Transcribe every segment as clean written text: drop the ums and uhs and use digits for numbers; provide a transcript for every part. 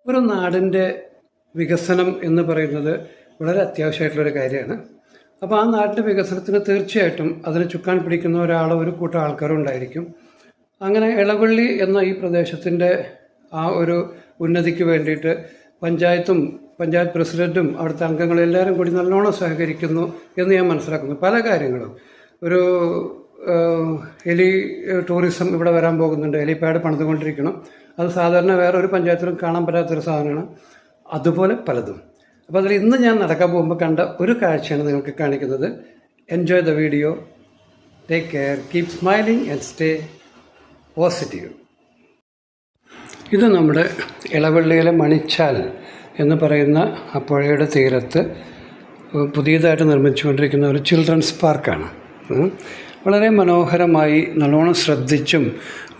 ഒരു നാടിൻ്റെ വികസനം എന്ന് പറയുന്നത് വളരെ അത്യാവശ്യമായിട്ടുള്ളൊരു കാര്യമാണ്. അപ്പോൾ ആ നാടിൻ്റെ വികസനത്തിന് തീർച്ചയായിട്ടും അതിന് ചുക്കാൻ പിടിക്കുന്ന ഒരു കൂട്ടം ആൾക്കാരും ഉണ്ടായിരിക്കും. അങ്ങനെ ഇളവള്ളി എന്ന ഈ പ്രദേശത്തിൻ്റെ ആ ഒരു ഉന്നതിക്ക് വേണ്ടിയിട്ട് പഞ്ചായത്ത് പ്രസിഡൻറ്റും അവിടുത്തെ അംഗങ്ങളും എല്ലാവരും കൂടി നല്ലോണം സഹകരിക്കുന്നു എന്ന് ഞാൻ മനസ്സിലാക്കുന്നു. പല കാര്യങ്ങളും ഒരു എലി ടൂറിസം ഇവിടെ വരാൻ പോകുന്നുണ്ട്, എലിപ്പാഡ് പണിതുകൊണ്ടിരിക്കണം. അത് സാധാരണ വേറെ ഒരു പഞ്ചായത്തിലും കാണാൻ പറ്റാത്തൊരു സാധനമാണ്. അതുപോലെ പലതും. അപ്പോൾ അതിൽ ഇന്ന് ഞാൻ നടക്കാൻ പോകുമ്പോൾ കണ്ട ഒരു കാഴ്ചയാണ് നിങ്ങൾക്ക് കാണിക്കുന്നത്. Enjoy the video. Take care, keep smiling and stay positive. ഇത് നമ്മുടെ ഇളവള്ളിയിലെ മണിച്ചാൽ എന്ന് പറയുന്ന ആ പുഴയുടെ തീരത്ത് പുതിയതായിട്ട് നിർമ്മിച്ചുകൊണ്ടിരിക്കുന്ന ഒരു ചിൽഡ്രൻസ് പാർക്കാണ്. വളരെ മനോഹരമായി നല്ലോണം ശ്രദ്ധിച്ചും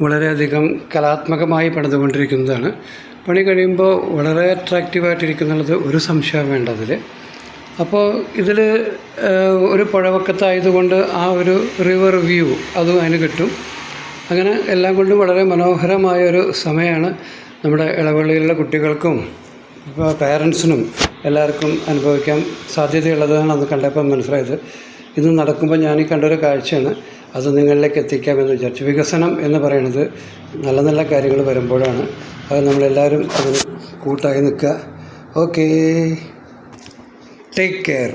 വളരെയധികം കലാത്മകമായി പണിതുകൊണ്ടിരിക്കുന്നതാണ്. പണി കഴിയുമ്പോൾ വളരെ അട്രാക്റ്റീവായിട്ടിരിക്കുന്നുള്ളത് ഒരു സംശയം വേണ്ട അതിൽ. അപ്പോൾ ഇതിൽ ഒരു പുഴവക്കത്തായതുകൊണ്ട് ആ ഒരു റിവർ വ്യൂ അതും അതിന് കിട്ടും. അങ്ങനെ എല്ലാം കൊണ്ടും വളരെ മനോഹരമായൊരു സമയമാണ്. നമ്മുടെ ഇളവള്ളിയിലുള്ള കുട്ടികൾക്കും ഇപ്പോൾ പേരൻസിനും എല്ലാവർക്കും അനുഭവിക്കാൻ സാധ്യതയുള്ളതാണ് അന്ന് കണ്ടപ്പോൾ മനസ്സിലായത്. ഇത് നടക്കുമ്പോൾ ഞാൻ കണ്ടൊരു കാഴ്ചയാണ്, അത് നിങ്ങളിലേക്ക് എത്തിക്കാമെന്ന് വിചാരിച്ചു. വികസനം എന്ന് പറയുന്നത് നല്ല നല്ല കാര്യങ്ങൾ വരുമ്പോഴാണ്. അത് നമ്മളെല്ലാവരും അതിന് കൂട്ടായി നിൽക്കുക. Okay, take care.